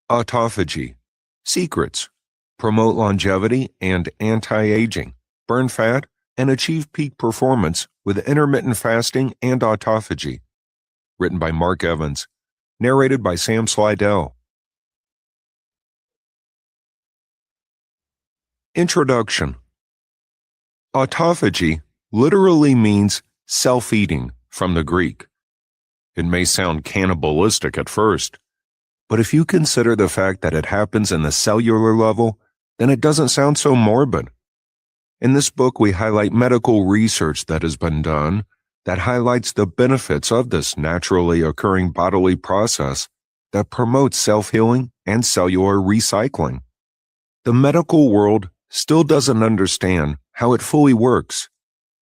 Autophagy. Secrets. Promote longevity and anti-aging, burn fat, and achieve peak performance with intermittent fasting and autophagy. Written by Mark Evans. Narrated by Sam Slidell. Introduction. Autophagy literally means self-eating from the Greek. It may sound cannibalistic at first, but if you consider the fact that it happens in the cellular level, then it doesn't sound so morbid. In this book, we highlight medical research that has been done that highlights the benefits of this naturally occurring bodily process that promotes self-healing and cellular recycling. The medical world still doesn't understand how it fully works,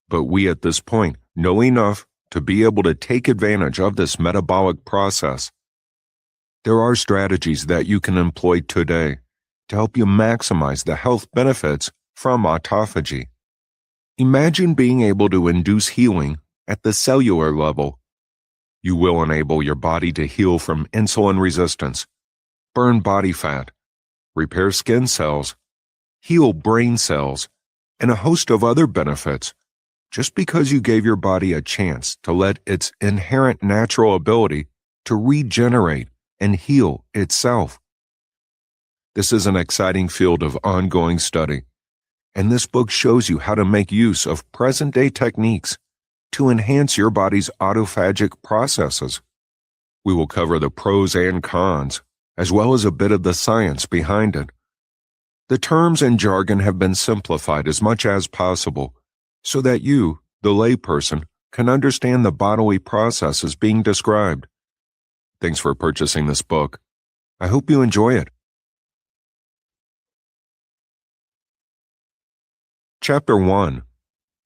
but we at this point know enough to be able to take advantage of this metabolic process. There are strategies that you can employ today to help you maximize the health benefits from autophagy. Imagine being able to induce healing at the cellular level. You will enable your body to heal from insulin resistance, burn body fat, repair skin cells, heal brain cells, and a host of other benefits, just because you gave your body a chance to let its inherent natural ability to regenerate and heal itself. This is an exciting field of ongoing study, and this book shows you how to make use of present-day techniques to enhance your body's autophagic processes. We will cover the pros and cons, as well as a bit of the science behind it. The terms and jargon have been simplified as much as possible so that you, the layperson, can understand the bodily processes being described. Thanks for purchasing this book. I hope you enjoy it. Chapter 1.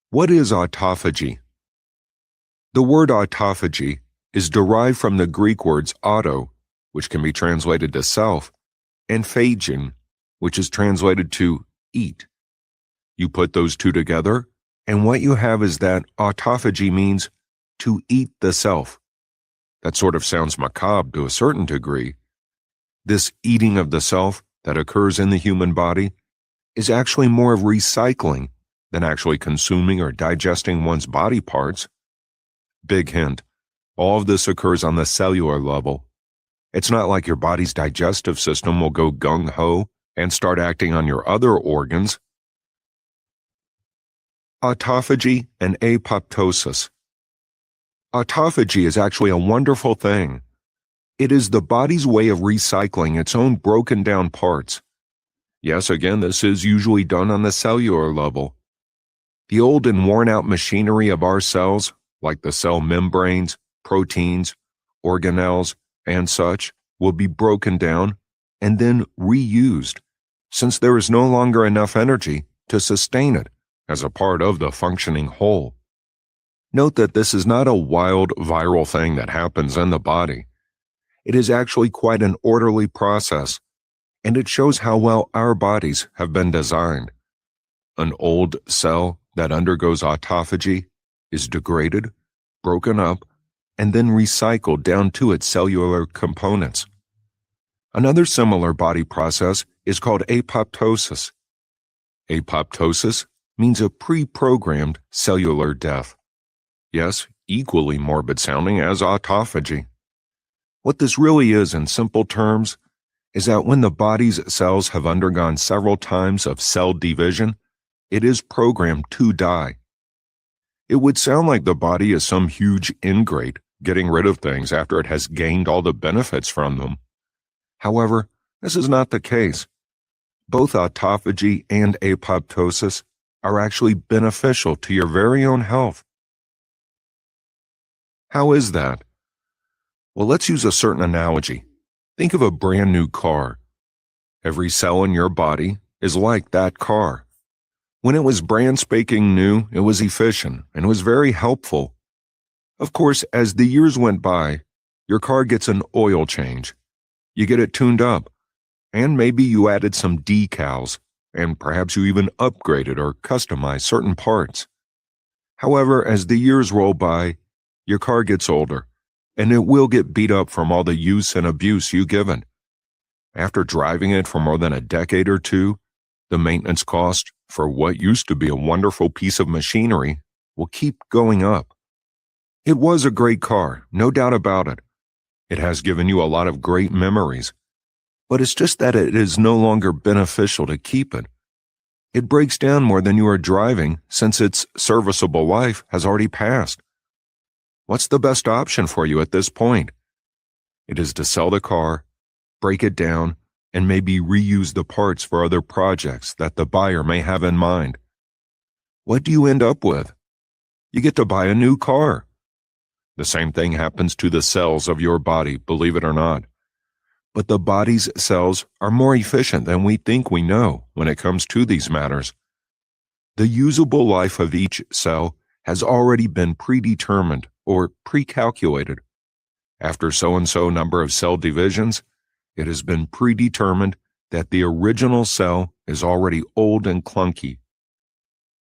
What is autophagy? The word autophagy is derived from the Greek words auto, which can be translated to self, and phagein, which is translated to eat. You put those two together, and what you have is that autophagy means to eat the self. That sort of sounds macabre to a certain degree. This eating of the self that occurs in the human body is actually more of recycling than actually consuming or digesting one's body parts. Big hint, all of this occurs on the cellular level. It's not like your body's digestive system will go gung-ho and start acting on your other organs. Autophagy and apoptosis. Autophagy is actually a wonderful thing. It is the body's way of recycling its own broken down parts. Yes, again, this is usually done on the cellular level. The old and worn out machinery of our cells, like the cell membranes, proteins, organelles, and such, will be broken down and then reused, since there is no longer enough energy to sustain it as a part of the functioning whole. Note that this is not a wild viral thing that happens in the body. It is actually quite an orderly process, and it shows how well our bodies have been designed. An old cell that undergoes autophagy is degraded, broken up, and then recycled down to its cellular components. Another similar body process is called apoptosis. Apoptosis means a pre-programmed cellular death. Yes, equally morbid sounding as autophagy. What this really is in simple terms is that when the body's cells have undergone several times of cell division, it is programmed to die. It would sound like the body is some huge ingrate getting rid of things after it has gained all the benefits from them. However, this is not the case. Both autophagy and apoptosis are actually beneficial to your very own health. How is that? Well, let's use a certain analogy. Think of a brand new car. Every cell in your body is like that car. When it was brand spanking new, it was efficient and was very helpful. Of course, as the years went by, your car gets an oil change. You get it tuned up, and maybe you added some decals, and perhaps you even upgraded or customized certain parts. However, as the years roll by, your car gets older, and it will get beat up from all the use and abuse you've given. After driving it for more than a decade or two, the maintenance cost for what used to be a wonderful piece of machinery will keep going up. It was a great car, no doubt about it. It has given you a lot of great memories, but it's just that it is no longer beneficial to keep it. It breaks down more than you are driving since its serviceable life has already passed. What's the best option for you at this point? It is to sell the car, break it down, and maybe reuse the parts for other projects that the buyer may have in mind. What do you end up with? You get to buy a new car. The same thing happens to the cells of your body, believe it or not. But the body's cells are more efficient than we think we know when it comes to these matters. The usable life of each cell has already been predetermined or pre-calculated. After so-and-so number of cell divisions, it has been predetermined that the original cell is already old and clunky.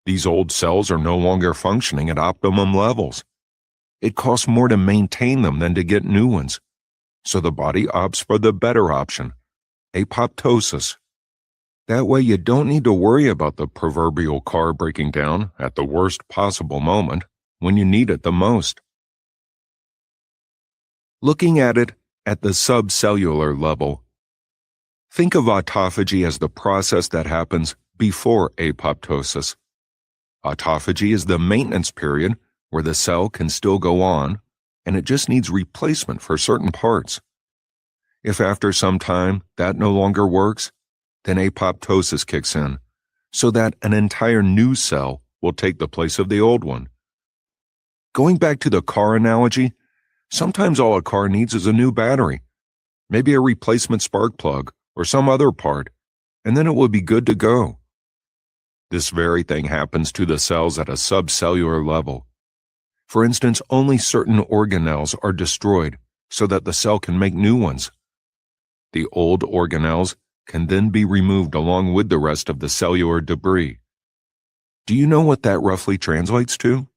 These old cells are no longer functioning at optimum levels. It costs more to maintain them than to get new ones. So the body opts for the better option, apoptosis. That way you don't need to worry about the proverbial car breaking down at the worst possible moment when you need it the most. Looking at it at the subcellular level, think of autophagy as the process that happens before apoptosis. Autophagy is the maintenance period where the cell can still go on, and it just needs replacement for certain parts. If after some time that no longer works, then apoptosis kicks in, so that an entire new cell will take the place of the old one. Going back to the car analogy, sometimes all a car needs is a new battery, maybe a replacement spark plug or some other part, and then it will be good to go. This very thing happens to the cells at a subcellular level. For instance, only certain organelles are destroyed so that the cell can make new ones. The old organelles can then be removed along with the rest of the cellular debris. Do you know what that roughly translates to?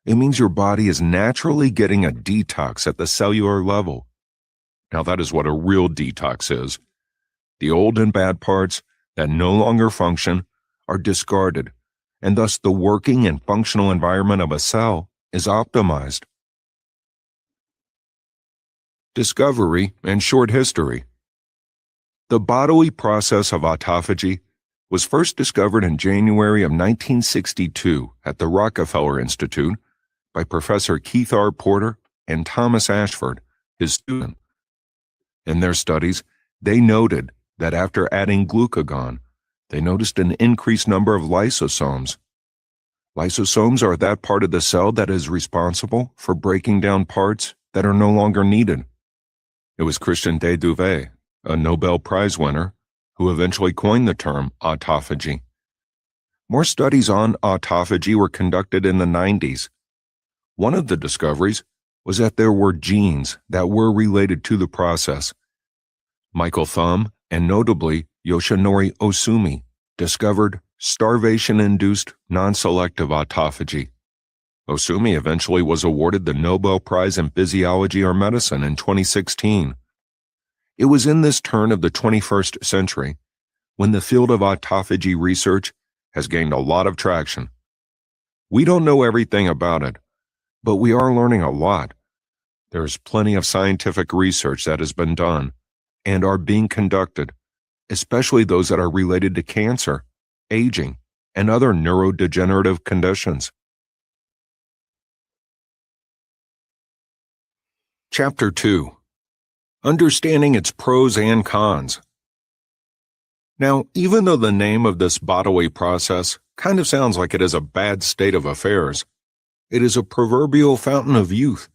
It means your body is naturally getting a detox at the cellular level. Now that is what a real detox is. The old and bad parts that no longer function are discarded, and thus the working and functional environment of a cell is optimized. Discovery and short history. The bodily process of autophagy was first discovered in January of 1962 at the Rockefeller Institute by Professor Keith R. Porter and Thomas Ashford, his student. In their studies, they noted that after adding glucagon, they noticed an increased number of lysosomes. Lysosomes are that part of the cell that is responsible for breaking down parts that are no longer needed. It was Christian de Duve, a Nobel Prize winner, who eventually coined the term autophagy. More studies on autophagy were conducted in the 90s. One of the discoveries was that there were genes that were related to the process. Michael Thumb and notably Yoshinori Osumi discovered starvation-induced non-selective autophagy. Osumi eventually was awarded the Nobel Prize in Physiology or Medicine in 2016. It was in this turn of the 21st century when the field of autophagy research has gained a lot of traction. We don't know everything about it, but we are learning a lot. There is plenty of scientific research that has been done and are being conducted, especially those that are related to cancer, aging, and other neurodegenerative conditions. Chapter 2. Understanding its pros and cons. Now, even though the name of this bodily process kind of sounds like it is a bad state of affairs, it is a proverbial fountain of youth.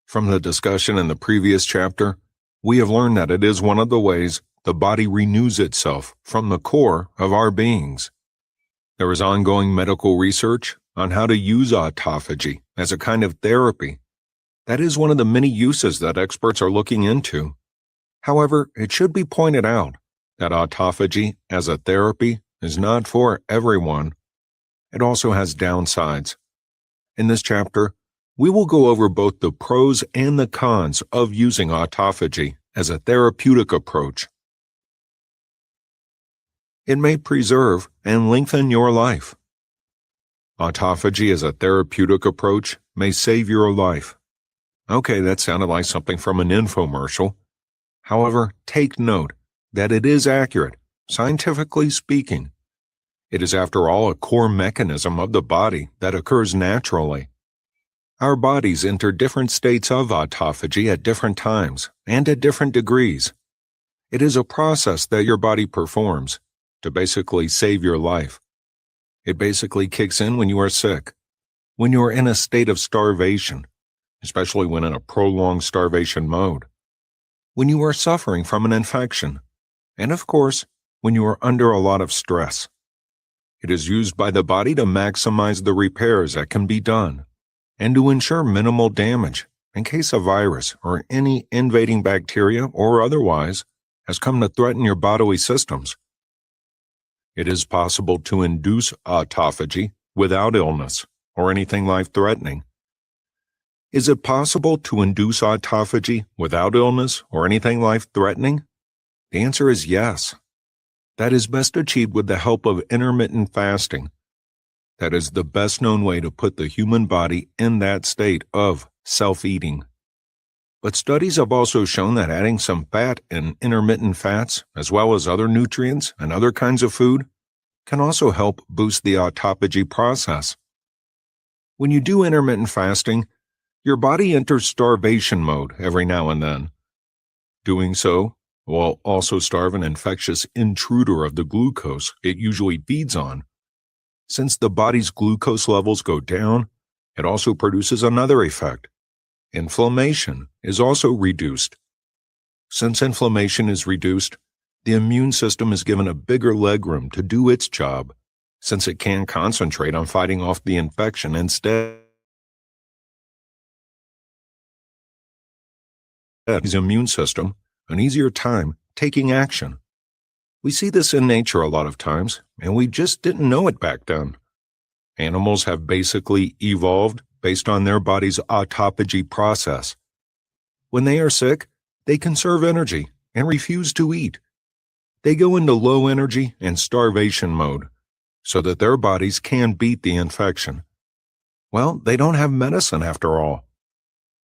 From the discussion in the previous chapter, we have learned that it is one of the ways the body renews itself from the core of our beings. There is ongoing medical research on how to use autophagy as a kind of therapy. That is one of the many uses that experts are looking into. However, it should be pointed out that autophagy as a therapy is not for everyone. It also has downsides. In this chapter, we will go over both the pros and the cons of using autophagy as a therapeutic approach It may preserve and lengthen your life. Autophagy as a therapeutic approach may save your life. Okay, that sounded like something from an infomercial. However, take note that it is accurate, scientifically speaking. It is, after all, a core mechanism of the body that occurs naturally. Our bodies enter different states of autophagy at different times and at different degrees. It is a process that your body performs to basically save your life. It basically kicks in when you are sick, when you are in a state of starvation, especially when in a prolonged starvation mode, when you are suffering from an infection, and of course, when you are under a lot of stress. It is used by the body to maximize the repairs that can be done and to ensure minimal damage in case a virus or any invading bacteria or otherwise has come to threaten your bodily systems. It is possible to induce autophagy without illness or anything life-threatening. Is it possible to induce autophagy without illness or anything life-threatening? The answer is yes. That is best achieved with the help of intermittent fasting. That is the best known way to put the human body in that state of self-eating. But studies have also shown that adding some fat and intermittent fats, as well as other nutrients and other kinds of food, can also help boost the autophagy process. When you do intermittent fasting, your body enters starvation mode every now and then. Doing so will also starve an infectious intruder of the glucose it usually feeds on. Since the body's glucose levels go down, it also produces another effect. Inflammation is also reduced. Since inflammation is reduced, the immune system is given a bigger legroom to do its job, since it can concentrate on fighting off the infection instead. Gives the immune system an easier time taking action. We see this in nature a lot of times, and we just didn't know it back then. Animals have basically evolved based on their body's autophagy process. When they are sick, they conserve energy and refuse to eat. They go into low energy and starvation mode so that their bodies can beat the infection. Well, they don't have medicine after all.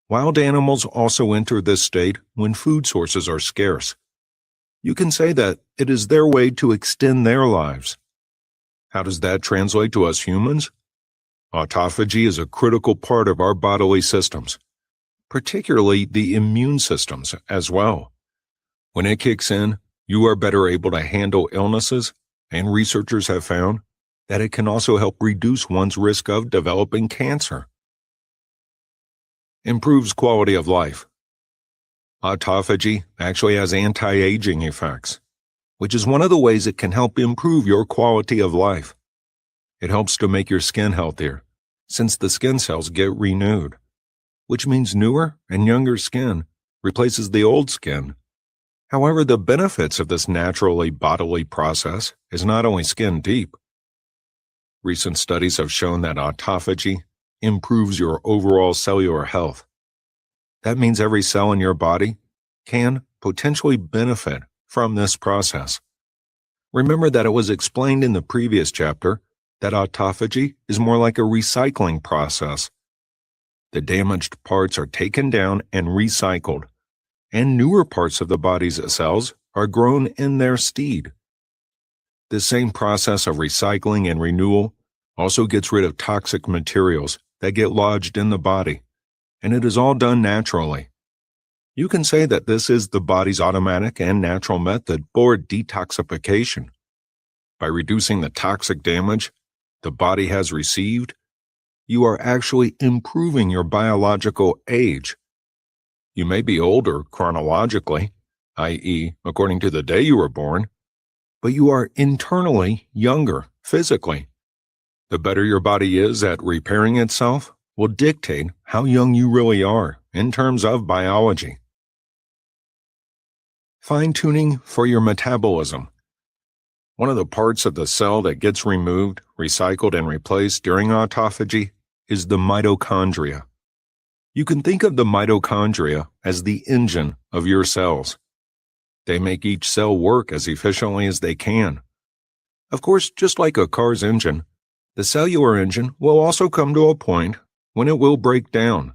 Wild animals also enter this state when food sources are scarce. You can say that it is their way to extend their lives. How does that translate to us humans? Autophagy is a critical part of our bodily systems, particularly the immune systems as well. When it kicks in, you are better able to handle illnesses, and researchers have found that it can also help reduce one's risk of developing cancer. Improves quality of life. Autophagy actually has anti-aging effects, which is one of the ways it can help improve your quality of life. It helps to make your skin healthier, since the skin cells get renewed, which means newer and younger skin replaces the old skin. However, the benefits of this naturally bodily process is not only skin deep. Recent studies have shown that autophagy improves your overall cellular health. That means every cell in your body can potentially benefit from this process. Remember that it was explained in the previous chapter that autophagy is more like a recycling process. The damaged parts are taken down and recycled, and newer parts of the body's cells are grown in their stead. This same process of recycling and renewal also gets rid of toxic materials that get lodged in the body, and it is all done naturally. You can say that this is the body's automatic and natural method for detoxification. By reducing the toxic damage the body has received, you are actually improving your biological age. You may be older chronologically, i.e., according to the day you were born, but you are internally younger physically. The better your body is at repairing itself will dictate how young you really are in terms of biology. Fine-tuning for your metabolism. One of the parts of the cell that gets removed, recycled, and replaced during autophagy is the mitochondria. You can think of the mitochondria as the engine of your cells. They make each cell work as efficiently as they can. Of course, just like a car's engine, the cellular engine will also come to a point when it will break down.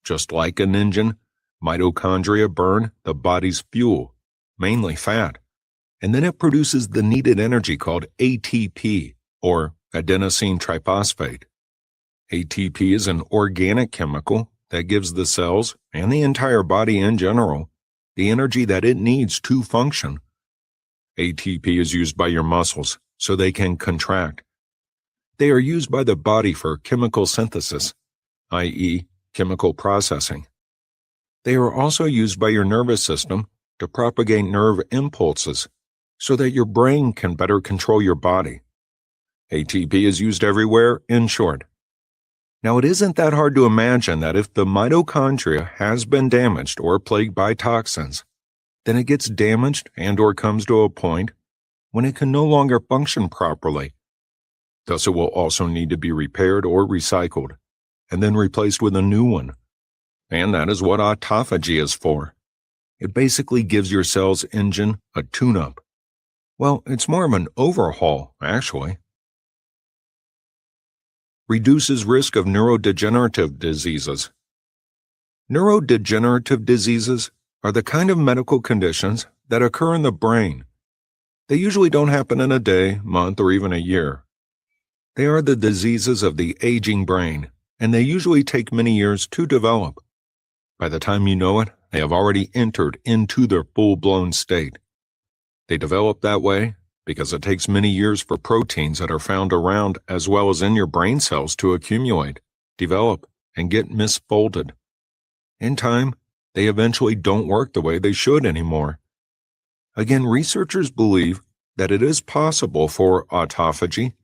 Just like an engine, mitochondria burn the body's fuel, mainly fat, and then it produces the needed energy called ATP, or adenosine triphosphate. ATP is an organic chemical that gives the cells, and the entire body in general, the energy that it needs to function. ATP is used by your muscles so they can contract. They are used by the body for chemical synthesis, i.e., chemical processing. They are also used by your nervous system to propagate nerve impulses so that your brain can better control your body. ATP is used everywhere, in short. Now, it isn't that hard to imagine that if the mitochondria has been damaged or plagued by toxins, then it gets damaged and or comes to a point when it can no longer function properly. Thus, it will also need to be repaired or recycled, and then replaced with a new one. And that is what autophagy is for. It basically gives your cell's engine a tune-up. Well, it's more of an overhaul, actually. Reduces risk of neurodegenerative diseases. Neurodegenerative diseases are the kind of medical conditions that occur in the brain. They usually don't happen in a day, month, or even a year. They are the diseases of the aging brain, and they usually take many years to develop. By the time you know it, they have already entered into their full-blown state. They develop that way because it takes many years for proteins that are found around as well as in your brain cells to accumulate, develop, and get misfolded. In time, they eventually don't work the way they should anymore. Again, researchers believe that it is possible for autophagy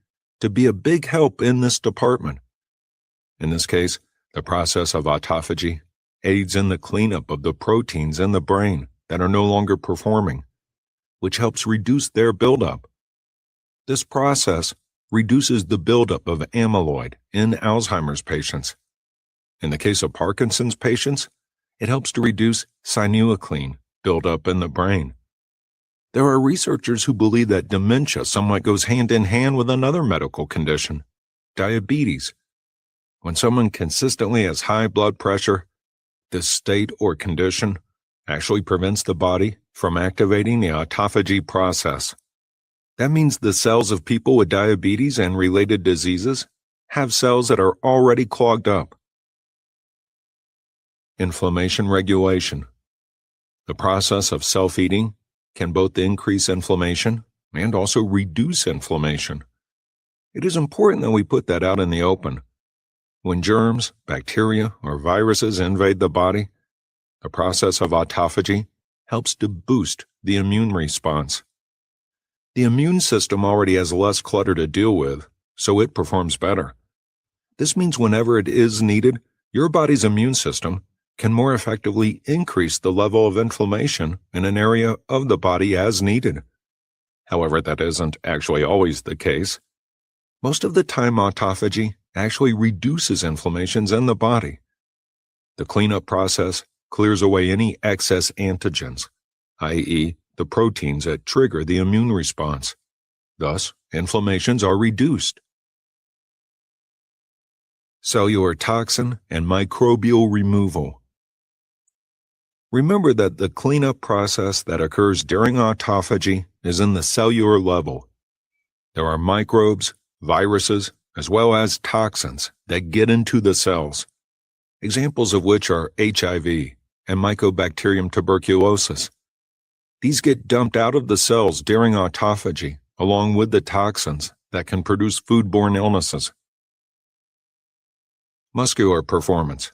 to be a big help in this department. In this case, the process of autophagy aids in the cleanup of the proteins in the brain that are no longer performing, which helps reduce their buildup. This process reduces the buildup of amyloid in Alzheimer's patients. In the case of Parkinson's patients, it helps to reduce synuclein buildup in the brain. There are researchers who believe that dementia somewhat goes hand in hand with another medical condition, diabetes. When someone consistently has high blood pressure, this state or condition actually prevents the body from activating the autophagy process. That means the cells of people with diabetes and related diseases have cells that are already clogged up. Inflammation regulation. The process of self-eating can both increase inflammation and also reduce inflammation. It is important that we put that out in the open. When germs, bacteria, or viruses invade the body, the process of autophagy helps to boost the immune response. The immune system already has less clutter to deal with, so it performs better. This means whenever it is needed, your body's immune system can more effectively increase the level of inflammation in an area of the body as needed. However, that isn't actually always the case. Most of the time, autophagy actually reduces inflammations in the body. The cleanup process clears away any excess antigens, i.e., the proteins that trigger the immune response. Thus, inflammations are reduced. Cellular toxin and microbial removal. Remember that the cleanup process that occurs during autophagy is in the cellular level. There are microbes, viruses, as well as toxins that get into the cells, examples of which are HIV and Mycobacterium tuberculosis. These get dumped out of the cells during autophagy, along with the toxins that can produce foodborne illnesses. Muscular performance.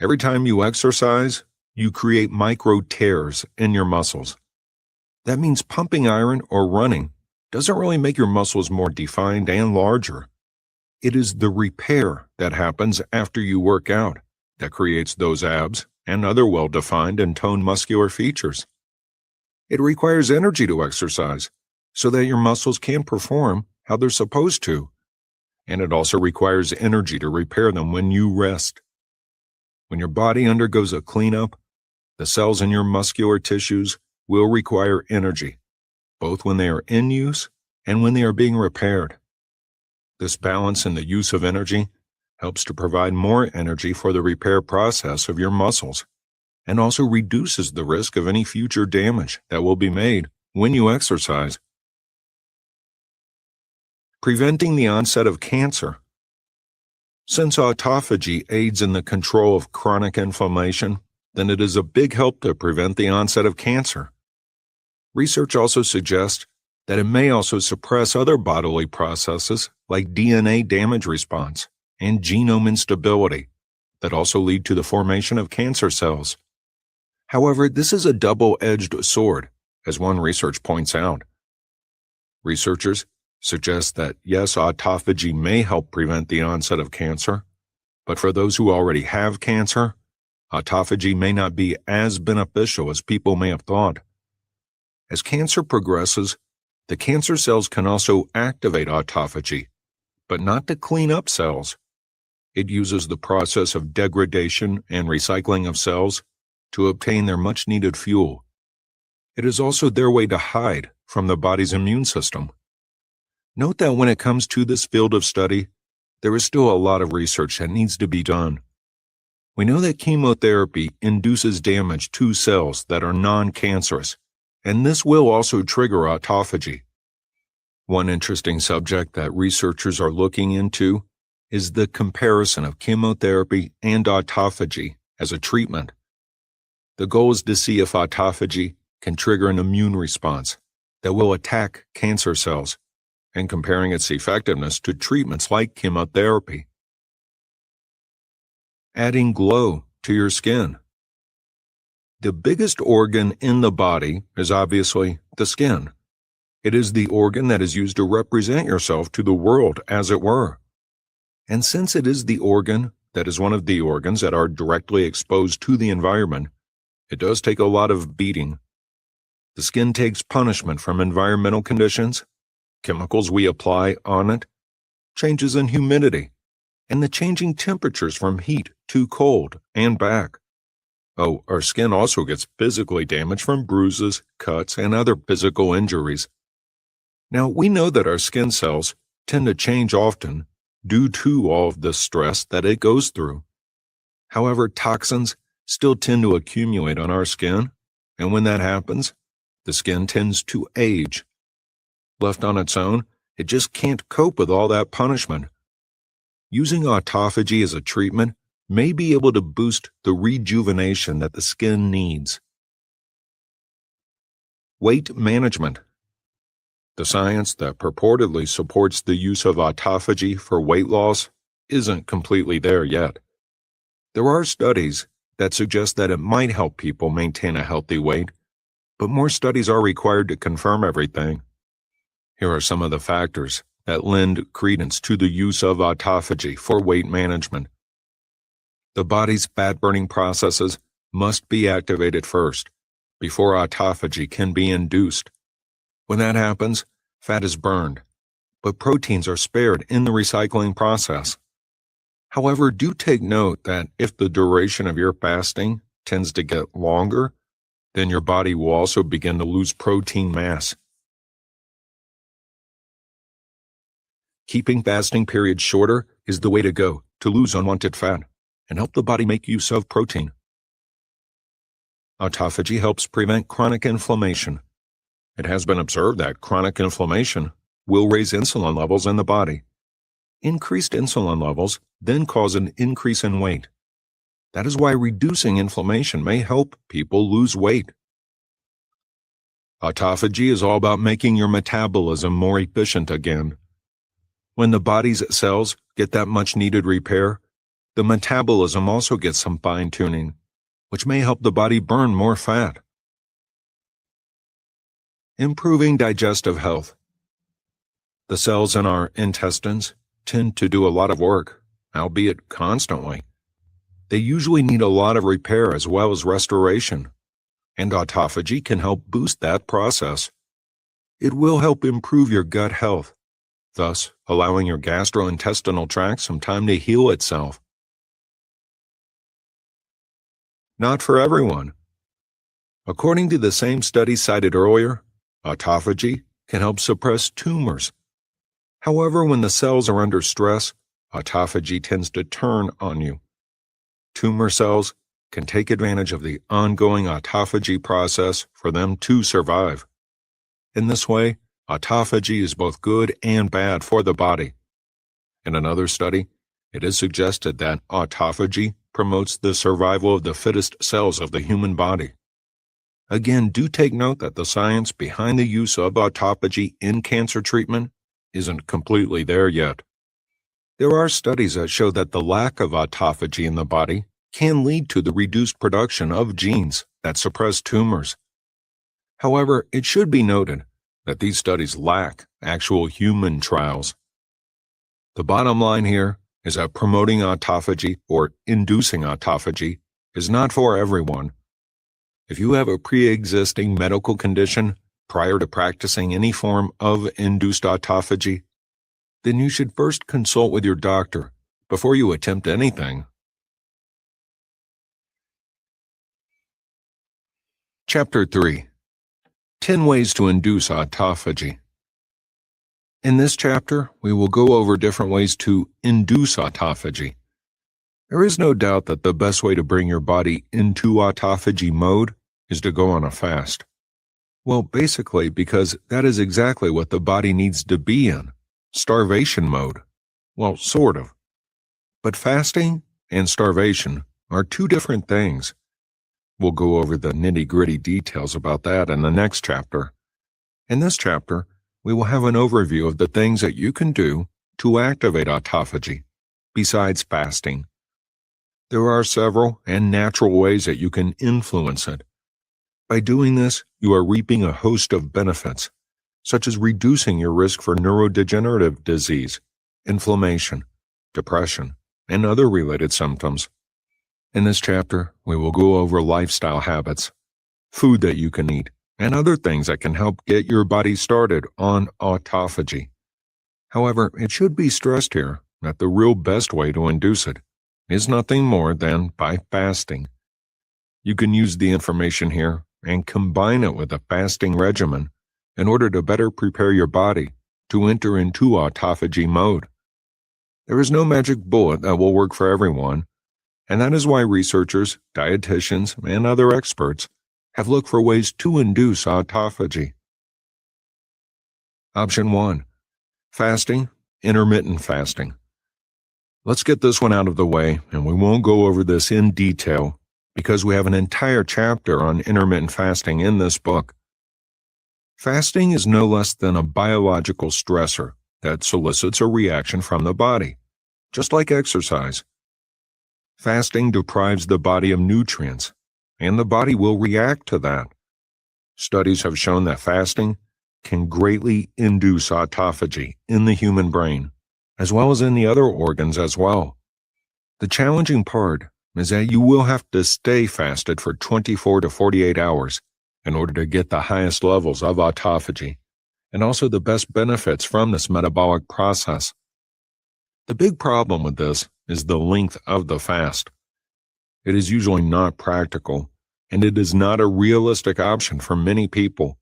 Every time you exercise, you create micro tears in your muscles. That means pumping iron or running doesn't really make your muscles more defined and larger. It is the repair that happens after you work out that creates those abs and other well-defined and toned muscular features. It requires energy to exercise so that your muscles can perform how they're supposed to. And it also requires energy to repair them when you rest. When your body undergoes a cleanup, the cells in your muscular tissues will require energy, both when they are in use and when they are being repaired. This balance in the use of energy helps to provide more energy for the repair process of your muscles, and also reduces the risk of any future damage that will be made when you exercise. Preventing the onset of cancer. Since autophagy aids in the control of chronic inflammation, then it is a big help to prevent the onset of cancer. Research also suggests that it may also suppress other bodily processes like DNA damage response and genome instability that also lead to the formation of cancer cells. However, this is a double-edged sword, as one research points out. Researchers suggest that yes, autophagy may help prevent the onset of cancer, but for those who already have cancer, autophagy may not be as beneficial as people may have thought. As cancer progresses, the cancer cells can also activate autophagy, but not to clean up cells. It uses the process of degradation and recycling of cells to obtain their much-needed fuel. It is also their way to hide from the body's immune system. Note that when it comes to this field of study, there is still a lot of research that needs to be done. We know that chemotherapy induces damage to cells that are non-cancerous, and this will also trigger autophagy. One interesting subject that researchers are looking into is the comparison of chemotherapy and autophagy as a treatment. The goal is to see if autophagy can trigger an immune response that will attack cancer cells, and comparing its effectiveness to treatments like chemotherapy. Adding glow to your skin. The biggest organ in the body is obviously the skin. It is the organ that is used to represent yourself to the world, as it were. And since it is the organ that is one of the organs that are directly exposed to the environment, it does take a lot of beating. The skin takes punishment from environmental conditions, chemicals we apply on it, changes in humidity, and the changing temperatures from heat to cold and back. Oh, our skin also gets physically damaged from bruises, cuts, and other physical injuries. Now, we know that our skin cells tend to change often due to all of the stress that it goes through. However, toxins still tend to accumulate on our skin, and when that happens, the skin tends to age. Left on its own, it just can't cope with all that punishment. Using autophagy as a treatment may be able to boost the rejuvenation that the skin needs. Weight management. The science that purportedly supports the use of autophagy for weight loss isn't completely there yet. There are studies that suggest that it might help people maintain a healthy weight, but more studies are required to confirm everything. Here are some of the factors that lend credence to the use of autophagy for weight management. The body's fat-burning processes must be activated first, before autophagy can be induced. When that happens, fat is burned, but proteins are spared in the recycling process. However, do take note that if the duration of your fasting tends to get longer, then your body will also begin to lose protein mass. Keeping fasting periods shorter is the way to go to lose unwanted fat and help the body make use of protein. Autophagy helps prevent chronic inflammation. It has been observed that chronic inflammation will raise insulin levels in the body. Increased insulin levels then cause an increase in weight. That is why reducing inflammation may help people lose weight. Autophagy is all about making your metabolism more efficient again. When the body's cells get that much-needed repair, the metabolism also gets some fine-tuning, which may help the body burn more fat. Improving digestive health. The cells in our intestines tend to do a lot of work, albeit constantly. They usually need a lot of repair as well as restoration, and autophagy can help boost that process. It will help improve your gut health, thus allowing your gastrointestinal tract some time to heal itself. Not for everyone. According to the same study cited earlier, autophagy can help suppress tumors. However, when the cells are under stress, autophagy tends to turn on you. Tumor cells can take advantage of the ongoing autophagy process for them to survive. In this way, autophagy is both good and bad for the body. In another study, it is suggested that autophagy promotes the survival of the fittest cells of the human body. Again, do take note that the science behind the use of autophagy in cancer treatment isn't completely there yet. There are studies that show that the lack of autophagy in the body can lead to the reduced production of genes that suppress tumors. However, it should be noted that these studies lack actual human trials. The bottom line here is that promoting autophagy or inducing autophagy is not for everyone. If you have a pre-existing medical condition prior to practicing any form of induced autophagy, then you should first consult with your doctor before you attempt anything. Chapter 3. 10 Ways to Induce Autophagy. In this chapter, we will go over different ways to induce autophagy. There is no doubt that the best way to bring your body into autophagy mode is to go on a fast. Well, basically because that is exactly what the body needs to be in, starvation mode. Well, sort of. But fasting and starvation are two different things. We'll go over the nitty-gritty details about that in the next chapter. In this chapter, we will have an overview of the things that you can do to activate autophagy, besides fasting. There are several and natural ways that you can influence it. By doing this, you are reaping a host of benefits, such as reducing your risk for neurodegenerative disease, inflammation, depression, and other related symptoms. In this chapter, we will go over lifestyle habits, food that you can eat, and other things that can help get your body started on autophagy. However, it should be stressed here that the real best way to induce it is nothing more than by fasting. You can use the information here and combine it with a fasting regimen in order to better prepare your body to enter into autophagy mode. There is no magic bullet that will work for everyone, and that is why researchers, dietitians, and other experts have looked for ways to induce autophagy. Option 1. Fasting, intermittent fasting. Let's get this one out of the way, and we won't go over this in detail because we have an entire chapter on intermittent fasting in this book. Fasting is no less than a biological stressor that solicits a reaction from the body, just like exercise. Fasting deprives the body of nutrients, and the body will react to that. Studies have shown that fasting can greatly induce autophagy in the human brain, as well as in the other organs as well. The challenging part is that you will have to stay fasted for 24 to 48 hours in order to get the highest levels of autophagy, and also the best benefits from this metabolic process. The big problem with this is the length of the fast. It is usually not practical, and it is not a realistic option for many people.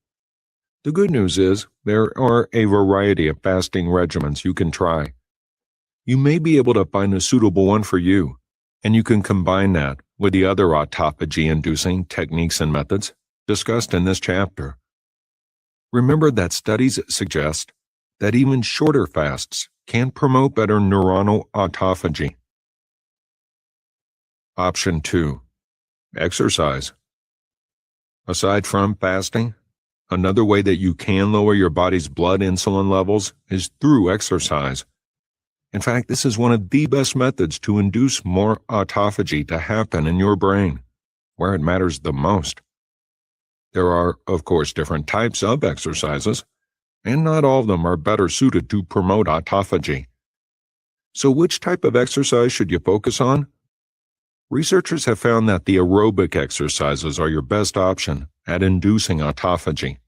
The good news is there are a variety of fasting regimens you can try. You may be able to find a suitable one for you, and you can combine that with the other autophagy-inducing techniques and methods discussed in this chapter. Remember that studies suggest that even shorter fasts can promote better neuronal autophagy. Option 2. Exercise. Aside from fasting, another way that you can lower your body's blood insulin levels is through exercise. In fact, this is one of the best methods to induce more autophagy to happen in your brain, where it matters the most. There are, of course, different types of exercises, and not all of them are better suited to promote autophagy. So which type of exercise should you focus on? Researchers have found that the aerobic exercises are your best option at inducing autophagy.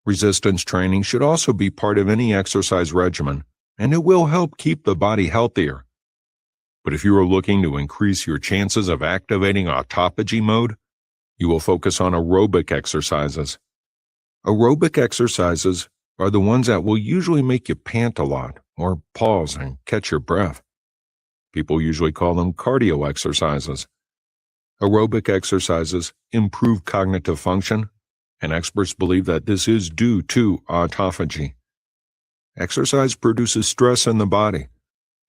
Resistance training should also be part of any exercise regimen, and it will help keep the body healthier. But if you are looking to increase your chances of activating autophagy mode, you will focus on aerobic exercises. Aerobic exercises are the ones that will usually make you pant a lot or pause and catch your breath. People usually call them cardio exercises. Aerobic exercises improve cognitive function, and experts believe that this is due to autophagy. Exercise produces stress in the body,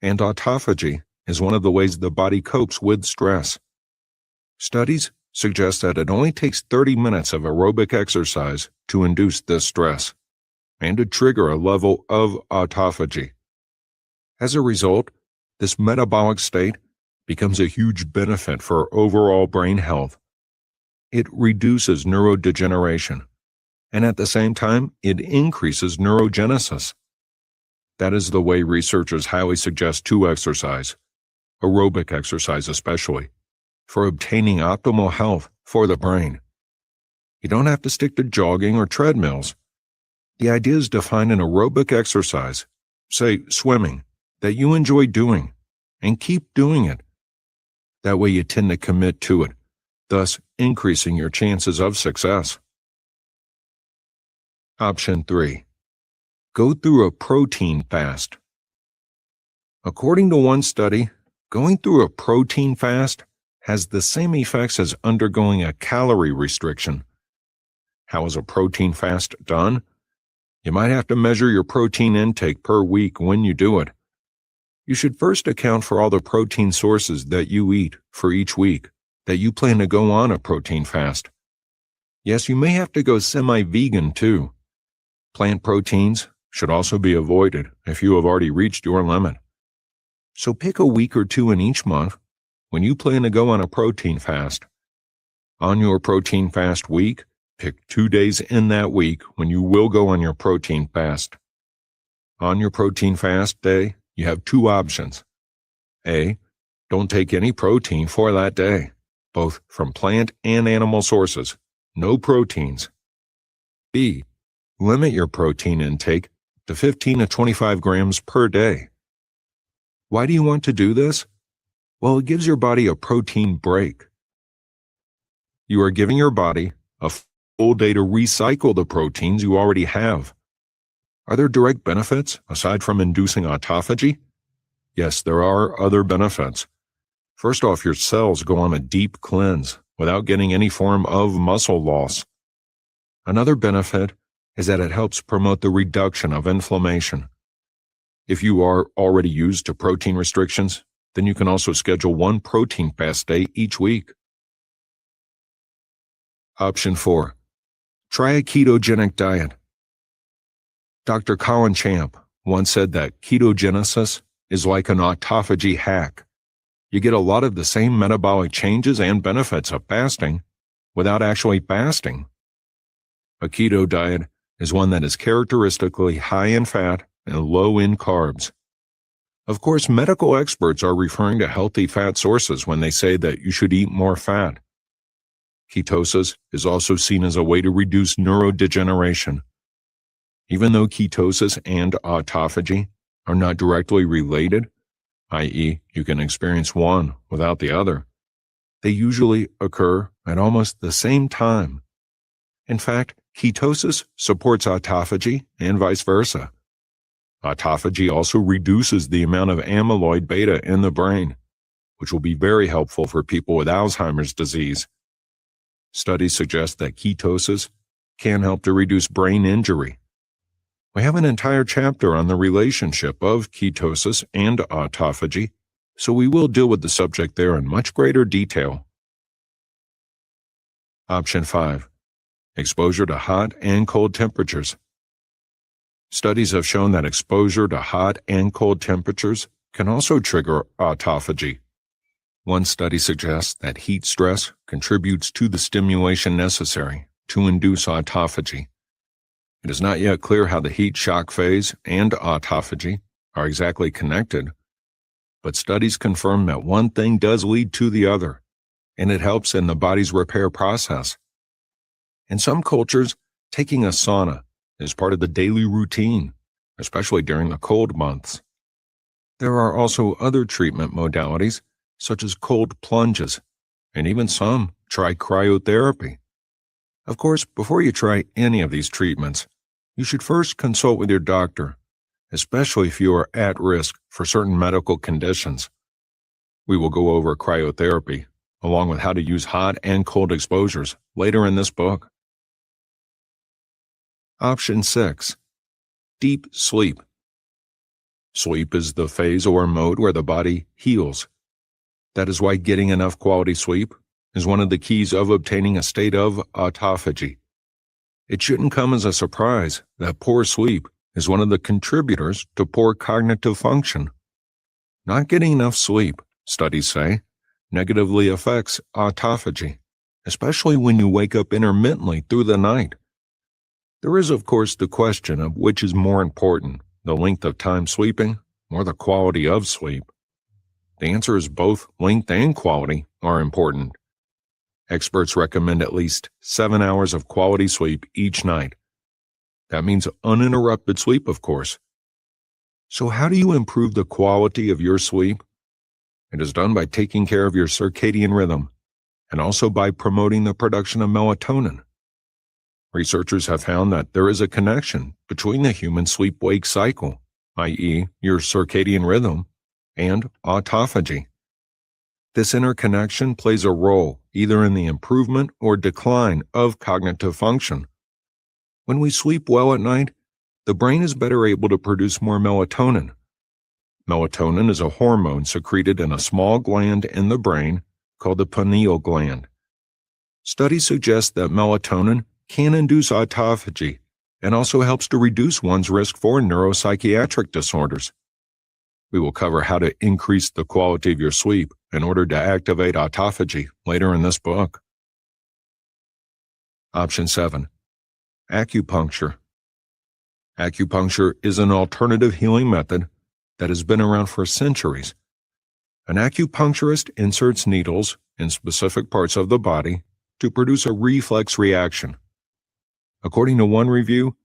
and autophagy is one of the ways the body copes with stress. Studies suggest that it only takes 30 minutes of aerobic exercise to induce this stress and to trigger a level of autophagy. As a result, this metabolic state becomes a huge benefit for overall brain health. It reduces neurodegeneration, and at the same time, it increases neurogenesis. That is the way researchers highly suggest to exercise, aerobic exercise especially, for obtaining optimal health for the brain. You don't have to stick to jogging or treadmills. The idea is to find an aerobic exercise, say swimming, that you enjoy doing, and keep doing it. That way you tend to commit to it, thus increasing your chances of success. Option 3. Go through a protein fast. According to one study, going through a protein fast has the same effects as undergoing a calorie restriction. How is a protein fast done? You might have to measure your protein intake per week when you do it. You should first account for all the protein sources that you eat for each week that you plan to go on a protein fast. Yes, you may have to go semi-vegan too. Plant proteins should also be avoided if you have already reached your limit. So pick a week or two in each month when you plan to go on a protein fast. On your protein fast week, pick 2 days in that week when you will go on your protein fast. On your protein fast day, you have 2 options. A, don't take any protein for that day, both from plant and animal sources. No proteins. B, limit your protein intake to 15 to 25 grams per day. Why do you want to do this? Well, it gives your body a protein break. You are giving your body a full day to recycle the proteins you already have. Are there direct benefits aside from inducing autophagy? Yes, there are other benefits. First off, your cells go on a deep cleanse without getting any form of muscle loss. Another benefit is that it helps promote the reduction of inflammation. If you are already used to protein restrictions, then you can also schedule 1 protein fast day each week. Option 4. Try a ketogenic diet. Dr. Colin Champ once said that ketogenesis is like an autophagy hack. You get a lot of the same metabolic changes and benefits of fasting without actually fasting. A keto diet is one that is characteristically high in fat and low in carbs. Of course, medical experts are referring to healthy fat sources when they say that you should eat more fat. Ketosis is also seen as a way to reduce neurodegeneration. Even though ketosis and autophagy are not directly related, i.e., you can experience one without the other, they usually occur at almost the same time. In fact, ketosis supports autophagy and vice versa. Autophagy also reduces the amount of amyloid beta in the brain, which will be very helpful for people with Alzheimer's disease. Studies suggest that ketosis can help to reduce brain injury. We have an entire chapter on the relationship of ketosis and autophagy, so we will deal with the subject there in much greater detail. Option 5. Exposure to hot and cold temperatures. Studies have shown that exposure to hot and cold temperatures can also trigger autophagy. One study suggests that heat stress contributes to the stimulation necessary to induce autophagy. It is not yet clear how the heat shock phase and autophagy are exactly connected, but studies confirm that one thing does lead to the other, and it helps in the body's repair process. In some cultures, taking a sauna is part of the daily routine, especially during the cold months. There are also other treatment modalities, such as cold plunges, and even some try cryotherapy. Of course, before you try any of these treatments, You should first consult with your doctor, especially if you are at risk for certain medical conditions. We will go over cryotherapy, along with how to use hot and cold exposures later in this book. Option 6. Deep sleep. Sleep is the phase or mode where the body heals. That is why getting enough quality sleep is one of the keys of obtaining a state of autophagy. It shouldn't come as a surprise that poor sleep is one of the contributors to poor cognitive function. Not getting enough sleep, studies say, negatively affects autophagy, especially when you wake up intermittently through the night. There is, of course, the question of which is more important, the length of time sleeping or the quality of sleep. The answer is both length and quality are important. Experts recommend at least 7 hours of quality sleep each night. That means uninterrupted sleep, of course. So how do you improve the quality of your sleep? It is done by taking care of your circadian rhythm and also by promoting the production of melatonin. Researchers have found that there is a connection between the human sleep-wake cycle, i.e., your circadian rhythm, and autophagy. This interconnection plays a role either in the improvement or decline of cognitive function. When we sleep well at night, the brain is better able to produce more melatonin. Melatonin is a hormone secreted in a small gland in the brain called the pineal gland. Studies suggest that melatonin can induce autophagy and also helps to reduce one's risk for neuropsychiatric disorders. We will cover how to increase the quality of your sleep in order to activate autophagy later in this book. Option 7. Acupuncture. Acupuncture is an alternative healing method that has been around for centuries. An acupuncturist inserts needles in specific parts of the body to produce a reflex reaction. According to one review,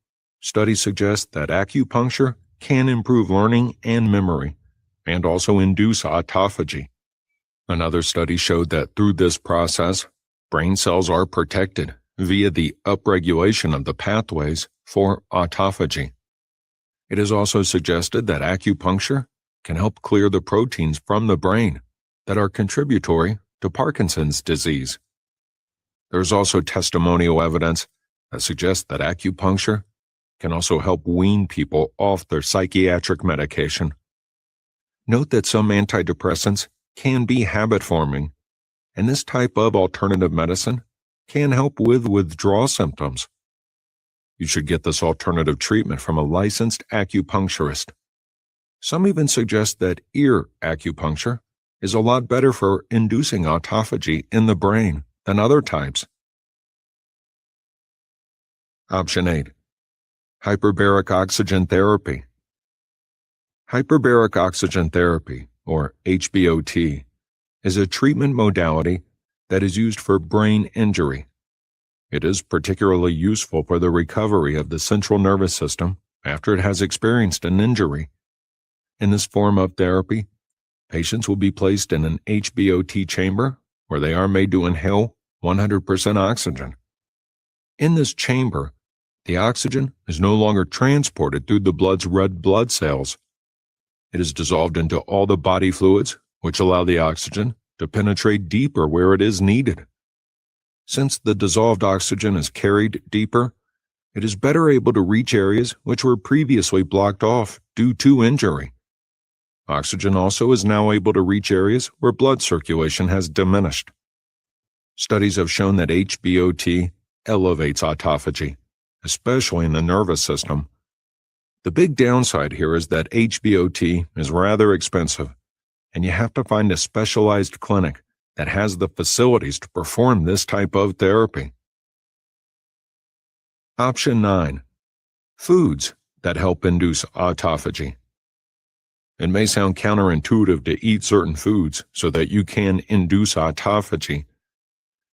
studies suggest that acupuncture can improve learning and memory, and also induce autophagy. Another study showed that through this process, brain cells are protected via the upregulation of the pathways for autophagy. It is also suggested that acupuncture can help clear the proteins from the brain that are contributory to Parkinson's disease. There is also testimonial evidence that suggests that acupuncture can also help wean people off their psychiatric medication. Note that some antidepressants can be habit-forming, and this type of alternative medicine can help with withdrawal symptoms. You should get this alternative treatment from a licensed acupuncturist. Some even suggest that ear acupuncture is a lot better for inducing autophagy in the brain than other types. Option 8. Hyperbaric oxygen therapy. Hyperbaric oxygen therapy, or HBOT, is a treatment modality that is used for brain injury. It is particularly useful for the recovery of the central nervous system after it has experienced an injury. In this form of therapy, patients will be placed in an HBOT chamber where they are made to inhale 100% oxygen. In this chamber, the oxygen is no longer transported through the blood's red blood cells. It is dissolved into all the body fluids, which allow the oxygen to penetrate deeper where it is needed. Since the dissolved oxygen is carried deeper, it is better able to reach areas which were previously blocked off due to injury. Oxygen also is now able to reach areas where blood circulation has diminished. Studies have shown that HBOT elevates autophagy, especially in the nervous system. The big downside here is that HBOT is rather expensive, and you have to find a specialized clinic that has the facilities to perform this type of therapy. Option 9. Foods that help induce autophagy. It may sound counterintuitive to eat certain foods so that you can induce autophagy.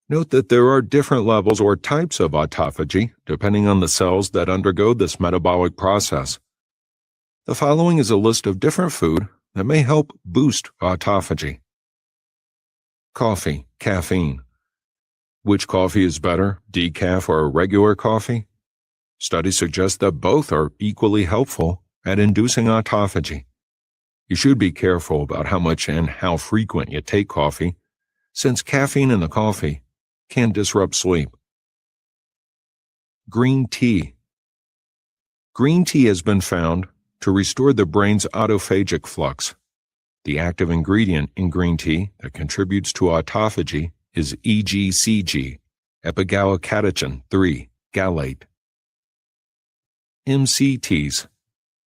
Note that there are different levels or types of autophagy depending on the cells that undergo this metabolic process. The following is a list of different food that may help boost autophagy. Coffee, caffeine. Which coffee is better, decaf or regular coffee? Studies suggest that both are equally helpful at inducing autophagy. You should be careful about how much and how frequent you take coffee, since caffeine in the coffee can disrupt sleep. Green tea. Green tea has been found to restore the brain's autophagic flux. The active ingredient in green tea that contributes to autophagy is EGCG, epigallocatechin 3 gallate. MCTs,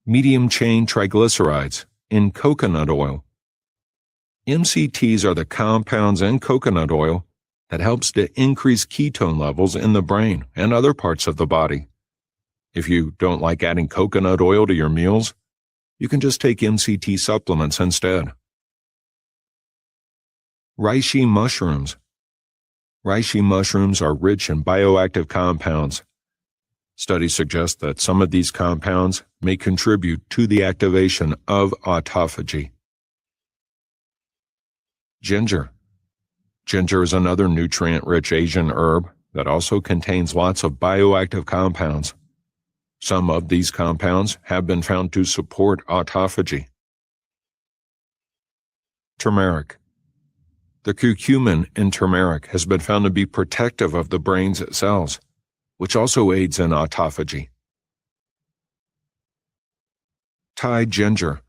medium-chain triglycerides, in coconut oil. MCTs are the compounds in coconut oil that helps to increase ketone levels in the brain and other parts of the body. If you don't like adding coconut oil to your meals, you can just take MCT supplements instead. Reishi mushrooms. Reishi mushrooms are rich in bioactive compounds. Studies suggest that some of these compounds may contribute to the activation of autophagy. Ginger. Ginger is another nutrient-rich Asian herb that also contains lots of bioactive compounds. Some of these compounds have been found to support autophagy. Turmeric. The curcumin in turmeric has been found to be protective of the brain's cells, which also aids in autophagy. Thai ginger.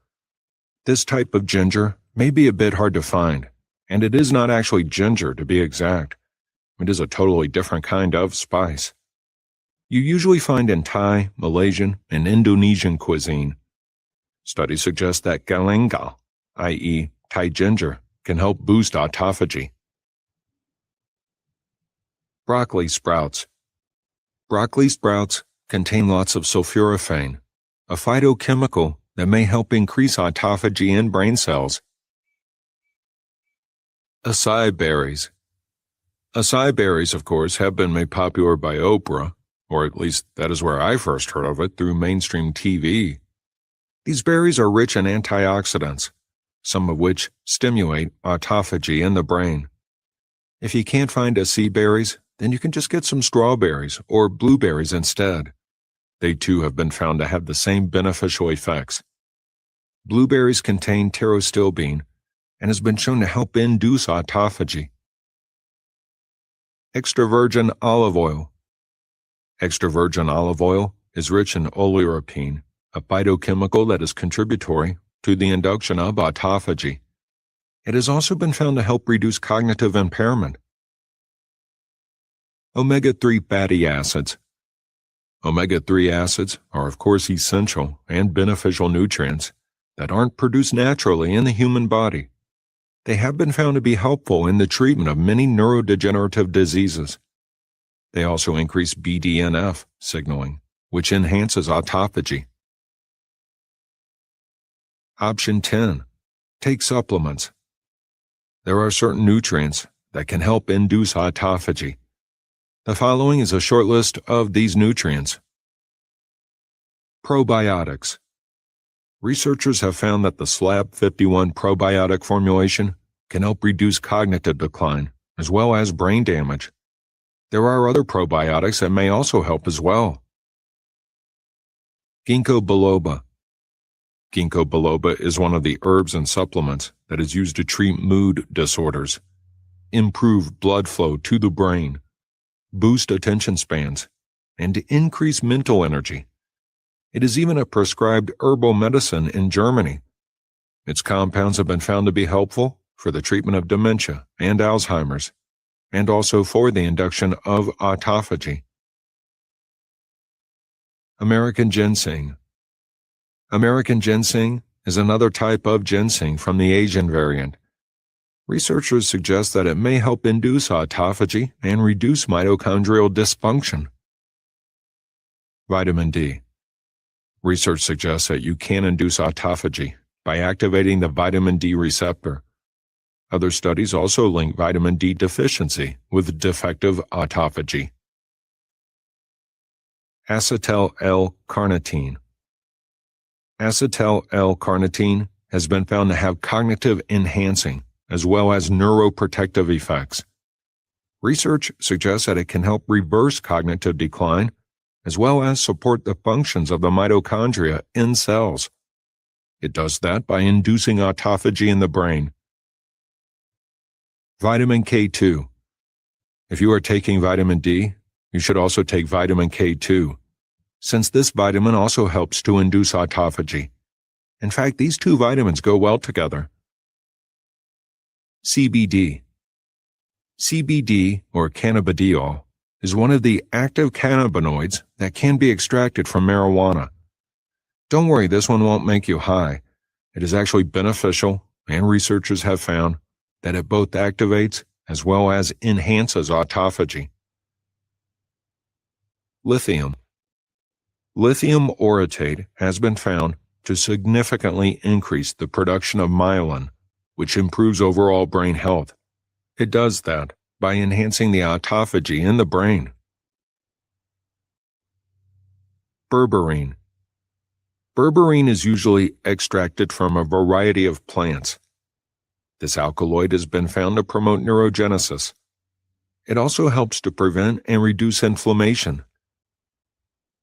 This type of ginger may be a bit hard to find, and it is not actually ginger to be exact. It is a totally different kind of spice. You usually find in Thai, Malaysian, and Indonesian cuisine. Studies suggest that galangal, i.e. Thai ginger, can help boost autophagy. Broccoli sprouts. Broccoli sprouts contain lots of sulforaphane, a phytochemical that may help increase autophagy in brain cells. Acai berries. Acai berries, of course, have been made popular by Oprah, or at least that is where I first heard of it, through mainstream TV. These berries are rich in antioxidants, some of which stimulate autophagy in the brain. If you can't find acai berries, then you can just get some strawberries or blueberries instead. They too have been found to have the same beneficial effects. Blueberries contain pterostilbene and has been shown to help induce autophagy. Extra virgin olive oil. Extra virgin olive oil is rich in oleuropein, a phytochemical that is contributory to the induction of autophagy. It has also been found to help reduce cognitive impairment. Omega-3 fatty acids. Omega-3 acids are of course essential and beneficial nutrients that aren't produced naturally in the human body. They have been found to be helpful in the treatment of many neurodegenerative diseases. They also increase BDNF signaling, which enhances autophagy. Option 10. Take supplements. There are certain nutrients that can help induce autophagy. The following is a short list of these nutrients. Probiotics. Researchers have found that the SLAB51 probiotic formulation can help reduce cognitive decline as well as brain damage. There are other probiotics that may also help as well. Ginkgo biloba. Ginkgo biloba is one of the herbs and supplements that is used to treat mood disorders, improve blood flow to the brain, boost attention spans, and increase mental energy. It is even a prescribed herbal medicine in Germany. Its compounds have been found to be helpful for the treatment of dementia and Alzheimer's, and also for the induction of autophagy. American ginseng. American ginseng is another type of ginseng from the Asian variant. Researchers suggest that it may help induce autophagy and reduce mitochondrial dysfunction. Vitamin D. Research suggests that you can induce autophagy by activating the vitamin D receptor. Other studies also link vitamin D deficiency with defective autophagy. Acetyl L-carnitine. Acetyl L-carnitine has been found to have cognitive enhancing as well as neuroprotective effects. Research suggests that it can help reverse cognitive decline as well as support the functions of the mitochondria in cells. It does that by inducing autophagy in the brain. Vitamin K2. If you are taking vitamin D, you should also take vitamin K2, since this vitamin also helps to induce autophagy. In fact, these two vitamins go well together. CBD. CBD, or cannabidiol, is one of the active cannabinoids that can be extracted from marijuana. Don't worry, this one won't make you high. It is actually beneficial, and researchers have found that it both activates as well as enhances autophagy. Lithium. Lithium orotate has been found to significantly increase the production of myelin, which improves overall brain health. It does that by enhancing the autophagy in the brain. Berberine. Berberine is usually extracted from a variety of plants. This alkaloid has been found to promote neurogenesis. It also helps to prevent and reduce inflammation.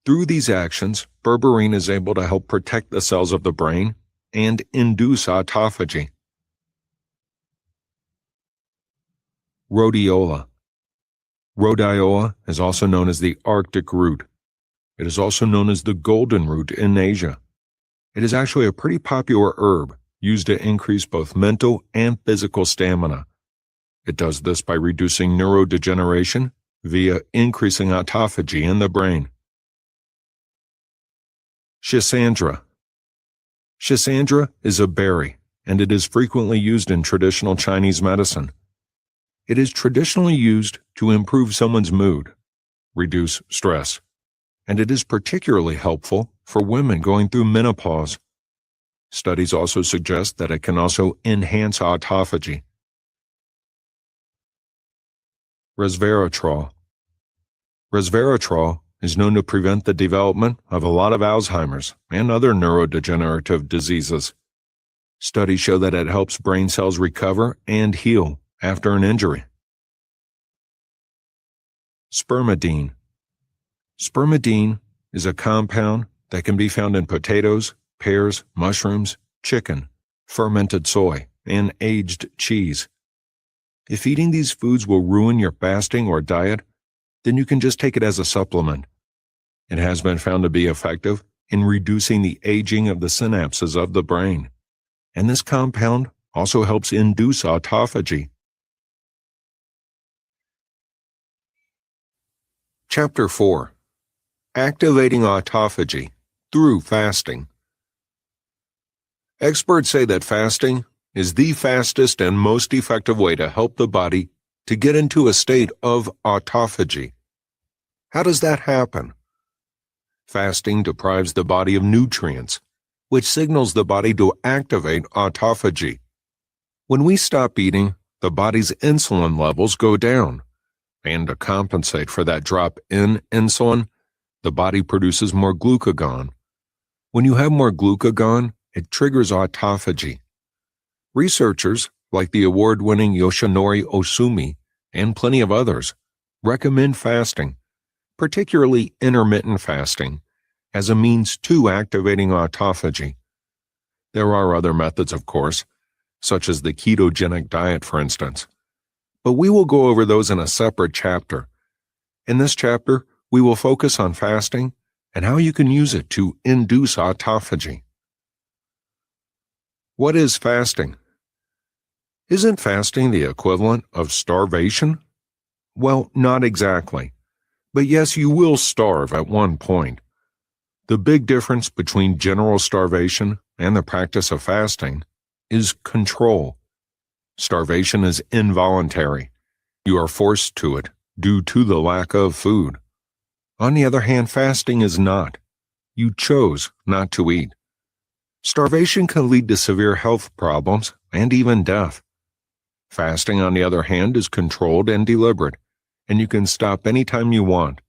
Through these actions, berberine is able to help protect the cells of the brain and induce autophagy. Rhodiola. Rhodiola is also known as the Arctic root. It is also known as the golden root in Asia. It is actually a pretty popular herb used to increase both mental and physical stamina. It does this by reducing neurodegeneration via increasing autophagy in the brain. Schisandra. Schisandra is a berry, and it is frequently used in traditional Chinese medicine. It is traditionally used to improve someone's mood, reduce stress, and it is particularly helpful for women going through menopause. Studies also suggest that it can also enhance autophagy. Resveratrol. Resveratrol is known to prevent the development of a lot of Alzheimer's and other neurodegenerative diseases. Studies show that it helps brain cells recover and heal after an injury. Spermidine. Spermidine is a compound that can be found in potatoes, pears, mushrooms, chicken, fermented soy, and aged cheese. If eating these foods will ruin your fasting or diet, then you can just take it as a supplement. It has been found to be effective in reducing the aging of the synapses of the brain, and this compound also helps induce autophagy. Chapter 4. Activating autophagy through fasting. Experts say that fasting is the fastest and most effective way to help the body to get into a state of autophagy. How does that happen? Fasting deprives the body of nutrients, which signals the body to activate autophagy. When we stop eating, the body's insulin levels go down, and to compensate for that drop in insulin, the body produces more glucagon. When you have more glucagon, it triggers autophagy. Researchers, like the award-winning Yoshinori Osumi and plenty of others, recommend fasting, particularly intermittent fasting, as a means to activating autophagy. There are other methods, of course, such as the ketogenic diet, for instance, but we will go over those in a separate chapter. In this chapter, we will focus on fasting and how you can use it to induce autophagy. What is fasting? Isn't fasting the equivalent of starvation? Well, not exactly. But yes, you will starve at one point. The big difference between general starvation and the practice of fasting is control. Starvation is involuntary. You are forced to it due to the lack of food. On the other hand, fasting is not. You chose not to eat. Starvation can lead to severe health problems and even death. Fasting, on the other hand, is controlled and deliberate, and you can stop anytime you want.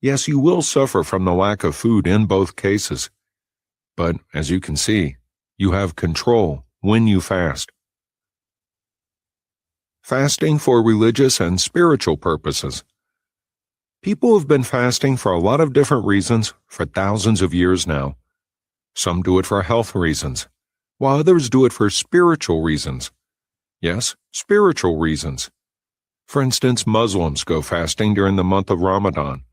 Yes, you will suffer from the lack of food in both cases, but as you can see, you have control when you fast. Fasting for religious and spiritual purposes. People have been fasting for a lot of different reasons for thousands of years now. Some do it for health reasons, while others do it for spiritual reasons. Yes, spiritual reasons. For instance, Muslims go fasting during the month of Ramadan.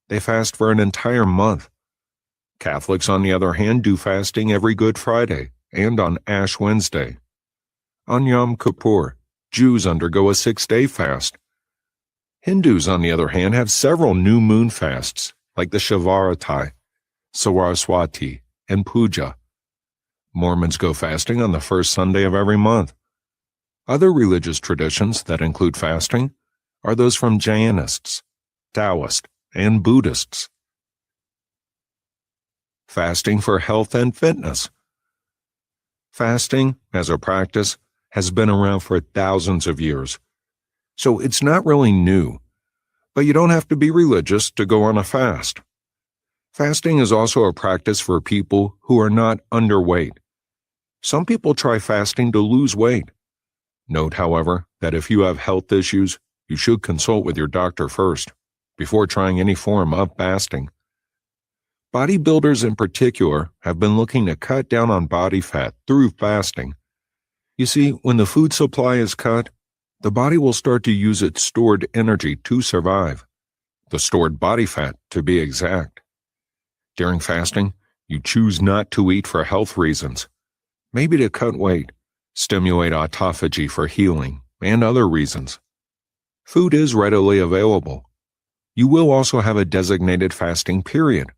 They fast for an entire month. Catholics, on the other hand, do fasting every Good Friday and on Ash Wednesday. On Yom Kippur, Jews undergo a 6-day fast. Hindus, on the other hand, have several new moon fasts, like the Shivaratai, Saraswati, and Puja. Mormons go fasting on the first Sunday of every month. Other religious traditions that include fasting are those from Jainists, Taoists, and Buddhists. Fasting for health and fitness. Fasting, as a practice, has been around for thousands of years, so it's not really new, but you don't have to be religious to go on a fast. Fasting is also a practice for people who are not underweight. Some people try fasting to lose weight. Note, however, that if you have health issues, you should consult with your doctor first, before trying any form of fasting. Bodybuilders in particular have been looking to cut down on body fat through fasting. You see, when the food supply is cut, the body will start to use its stored energy to survive, the stored body fat to be exact. During fasting, you choose not to eat for health reasons, maybe to cut weight, stimulate autophagy for healing, and other reasons. Food is readily available. You will also have a designated fasting period.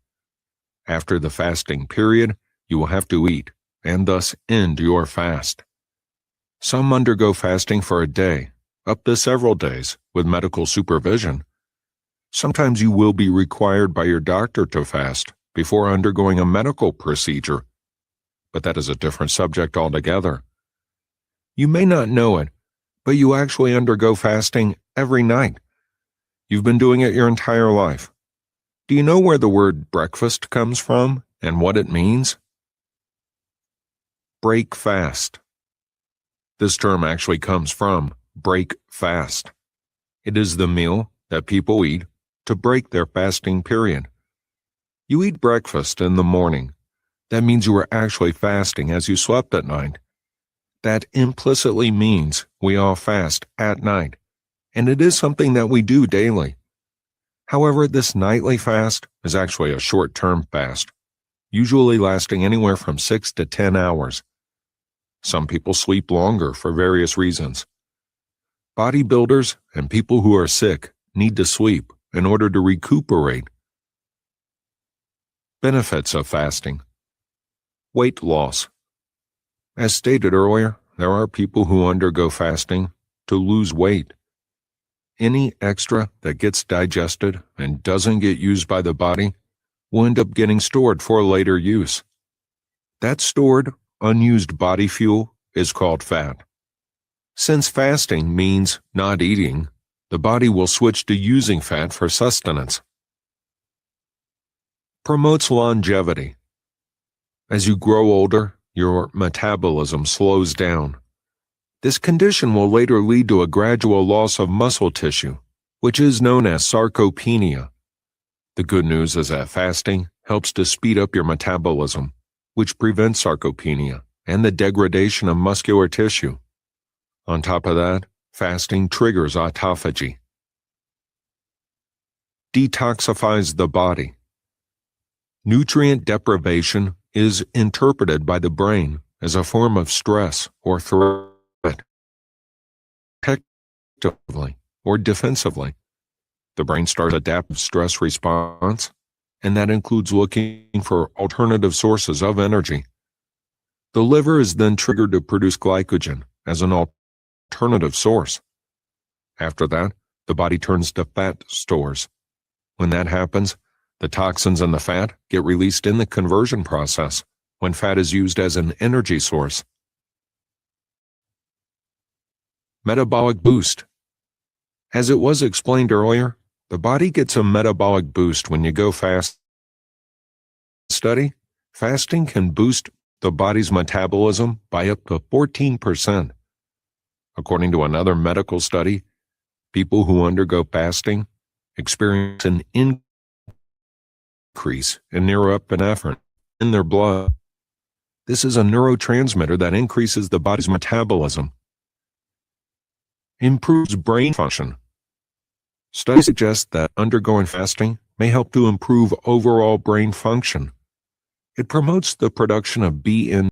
After the fasting period, you will have to eat, and thus end your fast. Some undergo fasting for a day, up to several days, with medical supervision. Sometimes you will be required by your doctor to fast before undergoing a medical procedure, but that is a different subject altogether. You may not know it, but you actually undergo fasting every night. You've been doing it your entire life. Do you know where the word breakfast comes from and what it means? Break fast. This term actually comes from break fast. It is the meal that people eat to break their fasting period. You eat breakfast in the morning. That means you are actually fasting as you slept at night. That implicitly means we all fast at night, and it is something that we do daily. However, this nightly fast is actually a short-term fast, usually lasting anywhere from 6 to 10 hours. Some people sleep longer for various reasons. Bodybuilders and people who are sick need to sleep in order to recuperate. Benefits of fasting. Weight loss. As stated earlier, there are people who undergo fasting to lose weight. Any extra that gets digested and doesn't get used by the body will end up getting stored for later use. That stored, unused body fuel is called fat. Since fasting means not eating, the body will switch to using fat for sustenance. Promotes longevity. As you grow older, your metabolism slows down. This condition will later lead to a gradual loss of muscle tissue, which is known as sarcopenia. The good news is that fasting helps to speed up your metabolism, which prevents sarcopenia and the degradation of muscular tissue. On top of that, fasting triggers autophagy. Detoxifies the body. Nutrient deprivation is interpreted by the brain as a form of stress or threat, protectively or defensively. The brain starts adaptive stress response, and that includes looking for alternative sources of energy. The liver is then triggered to produce glycogen as an alternative source. After that, the body turns to fat stores. When that happens, the toxins in the fat get released in the conversion process when fat is used as an energy source. Metabolic boost. As it was explained earlier, the body gets a metabolic boost when you go fast. Study, fasting can boost the body's metabolism by up to 14%. According to another medical study, people who undergo fasting experience an increase in norepinephrine in their blood. This is a neurotransmitter that increases the body's metabolism, improves brain function. Studies suggest that undergoing fasting may help to improve overall brain function. It promotes the production of BN